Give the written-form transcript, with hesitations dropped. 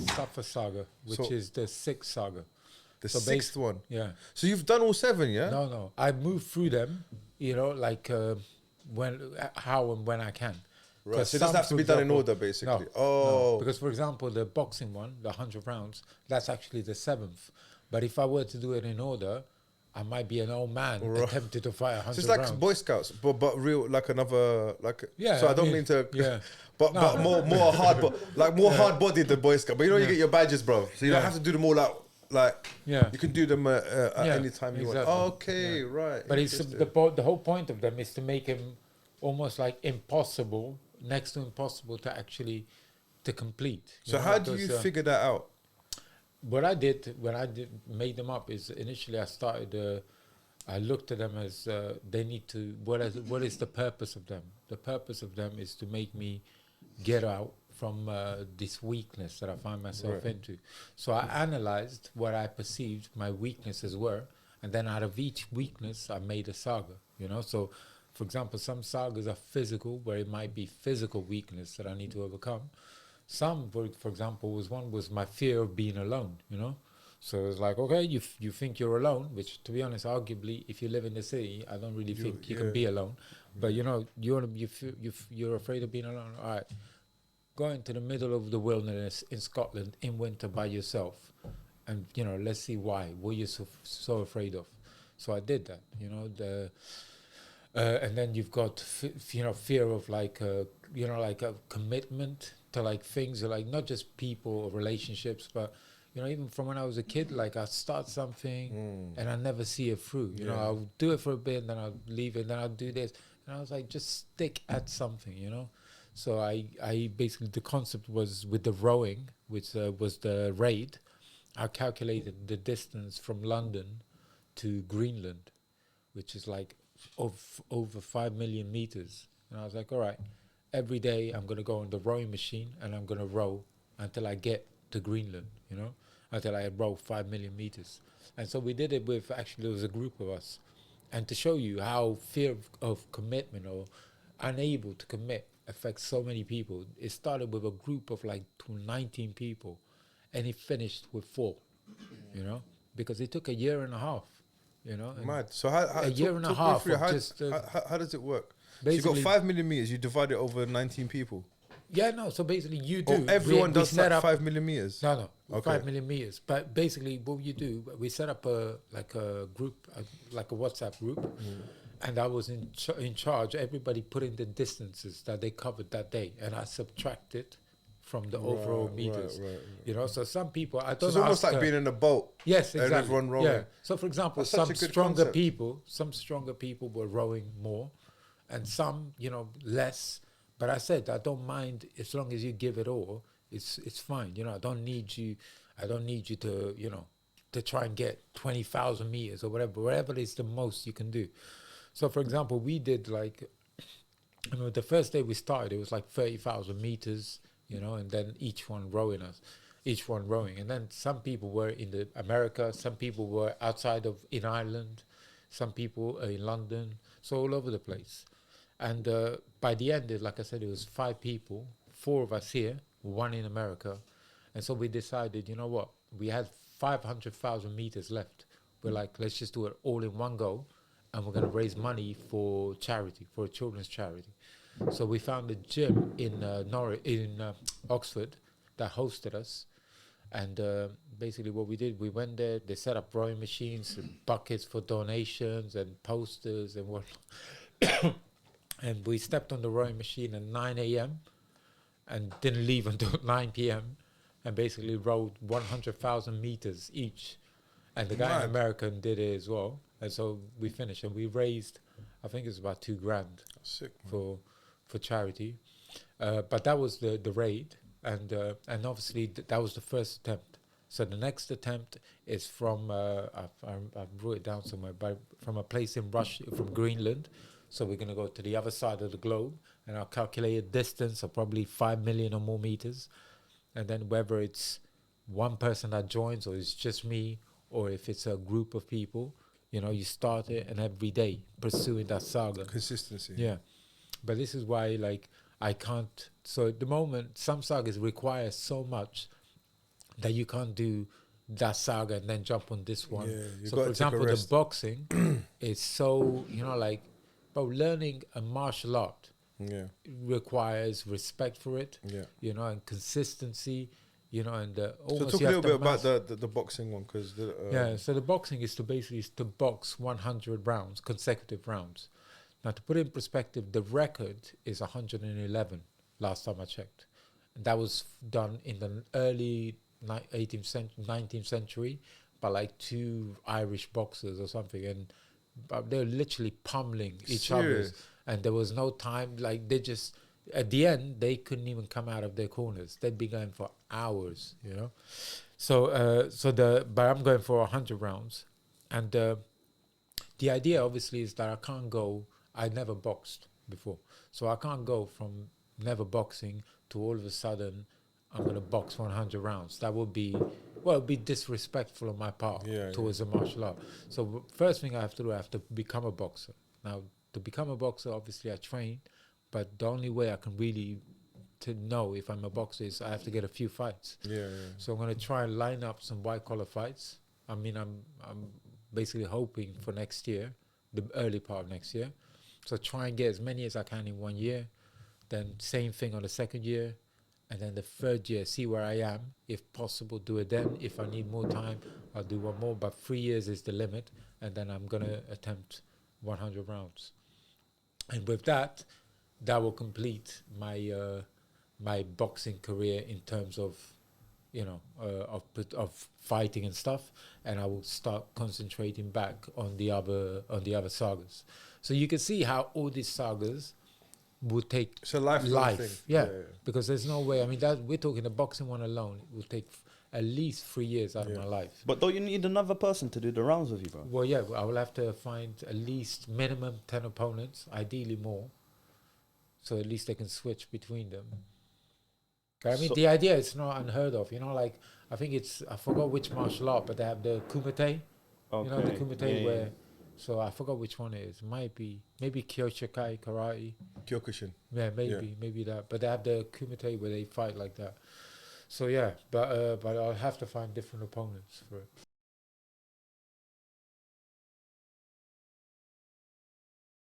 the Safa saga, which is the sixth saga. The sixth one. Yeah. So you've done all 7, yeah? No. I move through them, like how and when I can. Right. So it doesn't have to be done in order, basically. No, because for example, the boxing one, the 100 rounds, that's actually the 7th. But if I were to do it in order, I might be an old man attempting to fight 100 rounds. So it's like rounds. Boy Scouts, but real, like another, like. Yeah. So I don't mean to. Yeah. But more hard, like more hard bodied than Boy Scout. But you know, you get your badges, bro. So you don't have to do them all out. Like, you can do them at any time you want. Okay, right. But it's the whole point of them is to make him almost like impossible, next to impossible to actually to complete. So how do you figure that out? What I did when I made them up is initially I started. I looked at them as they need to. What is the purpose of them? The purpose of them is to make me get out from this weakness that I find myself into. So I analyzed what I perceived my weaknesses were, and then out of each weakness, I made a saga. So for example, some sagas are physical, where it might be physical weakness that I need to overcome. Some, for example, was my fear of being alone. So it's like, okay, you think you're alone, which to be honest, arguably, if you live in the city, I don't really think you can be alone. But you're afraid of being alone. All right. Go into the middle of the wilderness in Scotland in winter by yourself, and let's see why. What you're so afraid of? So I did that. And then you've got fear of like a commitment to like things, or like not just people or relationships, but even from when I was a kid, like I start something and I never see it through. I'll do it for a bit, and then I'll leave it, and then I'll do this, and I was like, just stick at something. So I basically, the concept was with the rowing, which was the raid. I calculated the distance from London to Greenland, which is like over 5 million meters. And I was like, all right, every day I'm going to go on the rowing machine and I'm going to row until I get to Greenland, until I row 5 million meters. And so we did it with, actually, there was a group of us. And to show you how fear of commitment or unable to commit affects so many people. It started with a group of like 19 people, and it finished with 4, because it took a year and a half, Mad. So how a year and a half. How does it work? So you got 5 million meters. You divide it over 19 people. Yeah, no. So basically, you do. Everyone does like 5 million meters. No, okay. 5 million meters. But basically, what you do, we set up a group, like a WhatsApp group. And I was in charge. Everybody put in the distances that they covered that day, and I subtracted from the overall meters. Right. So some people, I don't. So it's almost like being in a boat. Yes, exactly. And everyone rowing. Yeah. So for example, some stronger people were rowing more, and some, less. But I said I don't mind as long as you give it all. It's fine. I don't need you. I don't need you to to try and get 20,000 meters or whatever is the most you can do. So, for example, we did like, the first day we started, it was like 30,000 meters, and then each one rowing. And then some people were in America, some people were outside in Ireland, some people in London, so all over the place. And by the end, like I said, it was 5 people, 4 of us here, 1 in America. And so we decided, what? We had 500,000 meters left. We're like, let's just do it all in one go. And we're going to raise money for charity, for a children's charity. So we found a gym in Oxford that hosted us. And basically what we did, we went there, they set up rowing machines and buckets for donations and posters and whatnot. And we stepped on the rowing machine at 9 a.m. and didn't leave until 9 p.m. and basically rowed 100,000 meters each. And the guy in America did it as well. And so we finished, and we raised, I think it was about $2,000 for charity. But that was the raid, and obviously that was the first attempt. So the next attempt is from I wrote it down somewhere, but from a place in Russia, from Greenland. So we're going to go to the other side of the globe, and I'll calculate a distance of probably 5 million or more meters, and then whether it's one person that joins or it's just me, or if it's a group of people. You start it, and every day pursuing that saga. Consistency. Yeah. But this is why, like, I can't. So at the moment, some sagas require so much that you can't do that saga and then jump on this one. Yeah, so for example, the boxing is so, like, but learning a martial art requires respect for it, and consistency, and almost. So talk a little bit about the boxing one, because so the boxing is to box 100 rounds, consecutive rounds. Now, to put it in perspective, the record is 111 last time I checked. And that was done in the early 19th century by like two Irish boxers or something. And they were literally pummeling each other. And there was no time, like they just, at the end, they couldn't even come out of their corners. They'd be going for hours, So, but I'm going for 100 rounds. And the idea, obviously, is that I never boxed before. So I can't go from never boxing to all of a sudden I'm going to box 100 rounds. That would be, it'd be disrespectful on my part towards the martial art. So first thing I have to do, I have to become a boxer. Now, to become a boxer, obviously I train, but the only way I can really to know if I'm a boxer is I have to get a few fights. So I'm going to try and line up some white collar fights. I mean, I'm basically hoping for next year, the early part of next year. So try and get as many as I can in 1 year. Then same thing on the second year. And then the third year, see where I am. If possible, do it then. If I need more time, I'll do one more. But 3 years is the limit. And then I'm going to attempt 100 rounds. And with that, that will complete my my boxing career in terms of, of fighting and stuff. And I will start concentrating back on the other sagas. So you can see how all these sagas would take life. Yeah, because there's no way. I mean, that we're talking the boxing one alone. It will take at least 3 years out of my life. But don't you need another person to do the rounds with you, bro? Well, yeah, I will have to find at least minimum 10 opponents, ideally more. So at least they can switch between them. But I mean, the idea is not unheard of. Like, I think I forgot which martial art, but they have the kumite. Okay. The kumite where... So I forgot which one it is. Maybe Kyokushin karate. Kyokushin. Yeah, maybe that. But they have the kumite where they fight like that. So yeah, but I'll have to find different opponents for it.